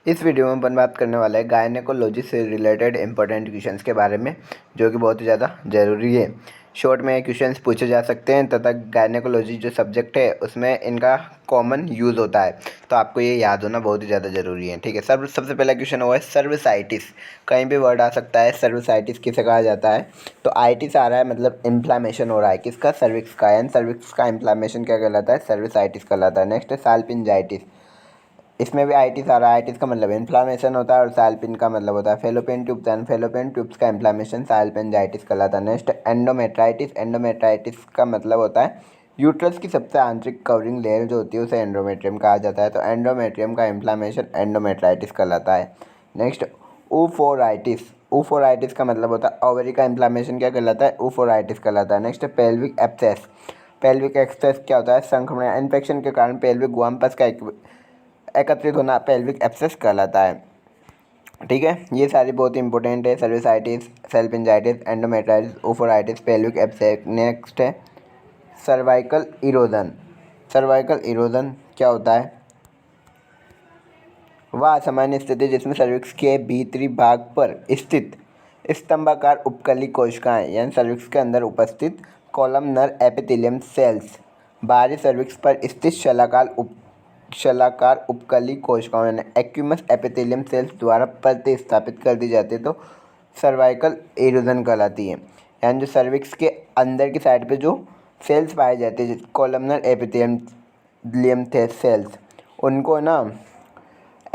इस वीडियो में अपन बात करने वाला है गायनेकोलॉजी से रिलेटेड इंपॉर्टेंट क्वेश्चंस के बारे में, जो कि बहुत ही ज़्यादा ज़रूरी है। शॉर्ट में क्वेश्चंस पूछे जा सकते हैं तथा गायनेकोलॉजी जो सब्जेक्ट है उसमें इनका कॉमन यूज़ होता है, तो आपको ये याद होना बहुत ही ज़्यादा ज़रूरी है। ठीक है, सबसे पहला क्वेश्चन हुआ है सर्विसाइटिस। कहीं भी वर्ड आ सकता है। सर्विसाइटिस किसे कहा जाता है? तो आइटिस आ रहा है, मतलब इन्फ्लामेशन हो रहा है किसका? सर्विक्स का। एंड सर्विक्स का इन्फ्लामेशन क्या कहलाता है? सर्विसाइटिस कहलाता है। नेक्स्ट है साल्पिंजाइटिस। इसमें भी आइटिस आ रहा है। आइटिस का मतलब इन्फ्लामेशन होता है और साल्पिन का मतलब होता है fallopian tubes. And fallopian tubes का इन्फ्लामेशन साल्पिंजाइटिस कहलाता है। Next endometritis. एंडोमेट्राइटिस का मतलब होता है यूट्रस की सबसे आंतरिक कवरिंग लेयर जो होती है उसे एंडोमेट्रियम कहा जाता है। तो एंडोमेट्रियम का इन्फ्लामेशन एंडोमेट्राइटिस कहलाता है। Next oophoritis. ऊफोराइटिस का मतलब होता है ओवरी का इन्फ्लामेशन क्या कहलाता है? ऊफोराइटिस कहलाता है। Next pelvic abscess. Pelvic abscess क्या होता है? संक्रमण इन्फेक्शन के कारण पेल्विक गुआमपस का एकत्रित होना पेल्विक एब्सेस कहलाता है। ठीक है, ये सारी बहुत ही इंपॉर्टेंट है। Cervicitis, salpingitis, endometritis, oophoritis, pelvic abscess. Next है सर्वाइकल इरोजन। सर्वाइकल इरोजन क्या होता है? वह असामान्य स्थिति जिसमें सर्विक्स के भीतरी भाग पर स्थित स्तंभाकार उपकली कोशिकाएं यानी सर्विक्स के अंदर उपस्थित कॉलमनर एपिथेलियम सेल्स बाहरी सर्विक्स पर स्थित शलाकार उपकली कोशिकाओं यानी एक्यूमस एपिथेलियम सेल्स द्वारा प्रतिस्थापित कर दी जाती है, तो सर्वाइकल इरोजन कहलाती है। यानी जो सर्विक्स के अंदर की साइड पे जो सेल्स पाए जाते हैं कॉलमनर एपिथेलियम सेल्स, उनको ना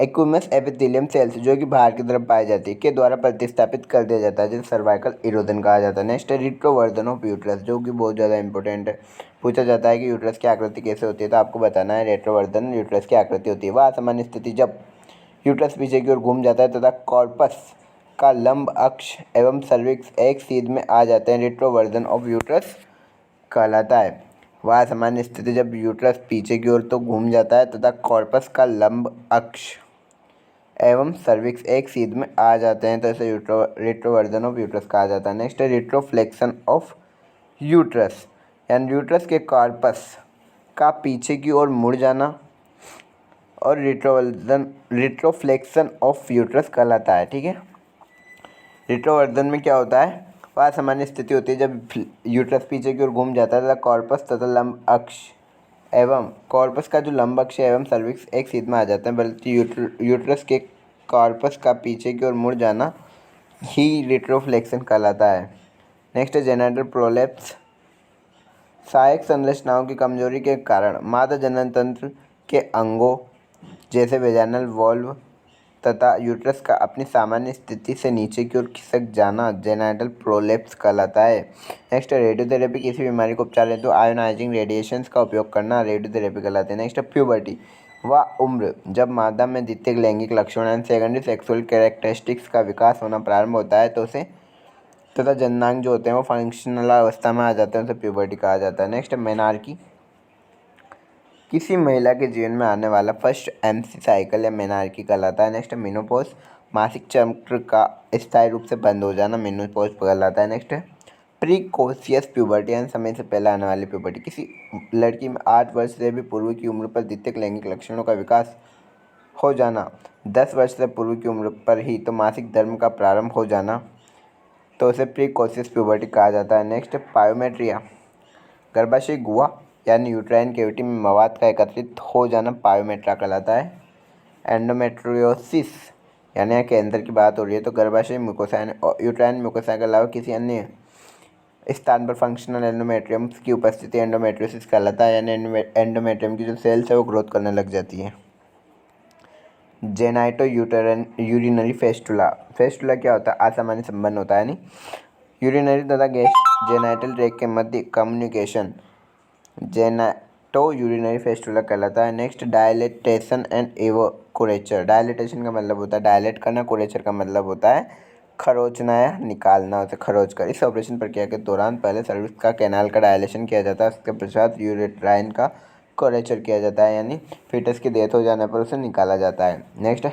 एक्यूमस एपिथेलियम सेल्स जो कि बाहर की तरफ पाई जाती है के द्वारा प्रतिस्थापित कर दिया जाता है, जिसे सर्वाइकल इरोजन कहा जाता है। नेक्स्ट है रिट्रोवर्जन ऑफ यूट्रस, जो कि बहुत ज़्यादा इंपॉर्टेंट है। पूछा जाता है कि यूट्रस की आकृति कैसे होती है, तो आपको बताना है रेट्रोवर्जन यूट्रस की आकृति होती है वह असामान्य स्थिति जब यूट्रस पीछे की ओर घूम जाता है तथा कॉर्पस का लंब अक्ष एवं सर्विक्स एक सीध में आ जाते हैं, रिट्रोवर्जन ऑफ यूट्रस कहलाता है। वह सामान्य स्थिति जब यूट्रस पीछे की ओर तो घूम जाता है तथा कॉर्पस का लंब अक्ष एवं सर्विक्स एक सीध में आ जाते हैं, तो इसे रिट्रोवर्जन ऑफ यूट्रस कहा जाता है। नेक्स्ट है रिट्रोफ्लेक्शन ऑफ यूट्रस, यानी यूट्रस के कॉर्पस का पीछे की ओर मुड़ जाना और रिट्रोफ्लेक्शन ऑफ यूट्रस कहलाता है। ठीक है, रिट्रोवर्जन में क्या होता है? वह सामान्य स्थिति होती है जब यूट्रस पीछे की ओर घूम जाता है तथा कॉर्पस तथा लंब अक्ष एवं कॉर्पस का जो लंब अक्ष एवं सर्विक्स एक सीध में आ जाते हैं, बल्कि यूट्रस के कॉर्पस का पीछे की ओर मुड़ जाना ही रिट्रोफ्लेक्शन कहलाता है। नेक्स्ट है जेनेटल प्रोलेप्स। सहायक संरचनाओं की कमजोरी के कारण मादा जनन तंत्र के अंगों जैसे वेजाइनल वॉल्व तथा यूट्रस का अपनी सामान्य स्थिति से नीचे की ओर खिसक जाना जेनाइटल प्रोलेप्स कहलाता है। Next radiotherapy. किसी बीमारी को उपचार हेतु आयोनाइजिंग रेडिएशंस का उपयोग करना रेडियोथेरेपी कहलाते हैं। Next puberty. वह उम्र जब मादा में द्वितीयक लैंगिक लक्षण एंड सेकेंडरी सेक्सुअल कैरेक्टरिस्टिक्स का विकास होना प्रारंभ होता है, तो उसे तथा जननांग जो होते हैं वो फंक्शनल अवस्था में आ जाते हैं, उसे प्यूबर्टी कहा जाता है। Next menarche. किसी महिला के जीवन में आने वाला फर्स्ट एमसी साइकिल या मेनार्की कहलाता है। Next menopause. मासिक चक्र का स्थायी रूप से बंद हो जाना मेनोपॉज कहलाता है। नेक्स्ट प्रीकोशियस प्यूबर्टी यानी समय से पहले आने वाली प्यूबर्टी। किसी लड़की में 8 वर्ष से भी पूर्व की उम्र पर द्वितीयक लैंगिक लक्षणों का विकास हो जाना, 10 वर्ष से पूर्व की उम्र पर ही तो मासिक धर्म का प्रारंभ हो जाना, तो उसे प्रीकोशियस प्यूबर्टी कहा जाता है। नेक्स्ट पायोमेट्रिया। गर्भाशय गुहा यानी यूट्राइन कैविटी में मवाद का एकत्रित हो जाना पायोमेट्रिया कहलाता है। एंडोमेट्रियोसिस यानी यहाँ कैंसर की बात हो रही है, तो गर्भाशय म्यूकोसा यानी यूट्राइन म्यूकोसा के अलावा किसी अन्य स्थान पर फंक्शनल एंडोमेट्रियम की उपस्थिति एंडोमेट्रियोसिस कहलाता है, यानी एंडोमेट्रियम की जो सेल्स है वो ग्रोथ करने लग जाती है। Genito urinary fistula. फेस्टुला क्या होता है? असामान्य संबंध होता है, यानी यूरिनरी तथा जेनाइटल ट्रैक्ट के मध्य कम्युनिकेशन जेनाटो यूरिनरी फेस्टुला कहलाता है। Next dilatation and curettage. Dilatation का मतलब होता है डायलेट करना, कुरेचर का मतलब होता है खरोचना या निकालना, उसे खरोच कर। इस ऑपरेशन प्रक्रिया के दौरान पहले सर्विक्स का कैनाल का डायलेशन किया जाता है, उसके पश्चात यूरेट्राइन का कुरेचर किया जाता है, यानी फीटस की डेथ हो जाने पर उसे निकाला जाता है। नेक्स्ट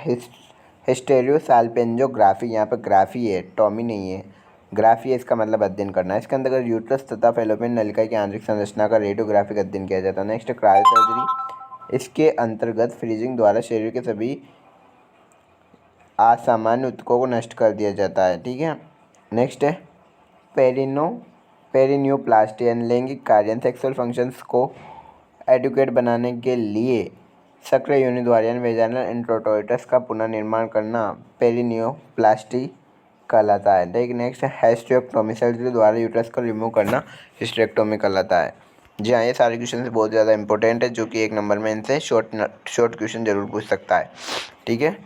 हिस्टेरियोसाल्पेंजोग्राफी। यहाँ पर ग्राफी है, टॉमी नहीं है। ग्राफी है, इसका मतलब अध्ययन करना है। इसके अंतर्गत यूट्रस तथा फेलोपियन नलिका की आंतरिक संरचना का रेडियोग्राफिक अध्ययन किया जाता है। Next cryosurgery. इसके अंतर्गत फ्रीजिंग द्वारा शरीर के सभी असामान्य ऊतकों को नष्ट कर दिया जाता है। ठीक है, नेक्स्ट है पेरिनियोप्लास्टी यानी लैंगिक कार्य सेक्सुअल फंक्शंस को एडुकेट बनाने के लिए सक्रिय योनि द्वारा यानी वेजाइनल इंट्रोटोइटस का पुनर्निर्माण करना पेरिनियोप्लास्टी कहलाता है। ठीक, नेक्स्ट है हिस्टेरेक्टोमी, सर्जरी द्वारा यूट्रस को रिमूव करना हिस्टेरेक्टोमी कहलाता है। जी हाँ, ये सारे क्वेश्चन बहुत ज़्यादा इंपॉर्टेंट है, जो कि 1 नंबर में इनसे शॉर्ट क्वेश्चन जरूर पूछ सकता है। ठीक है।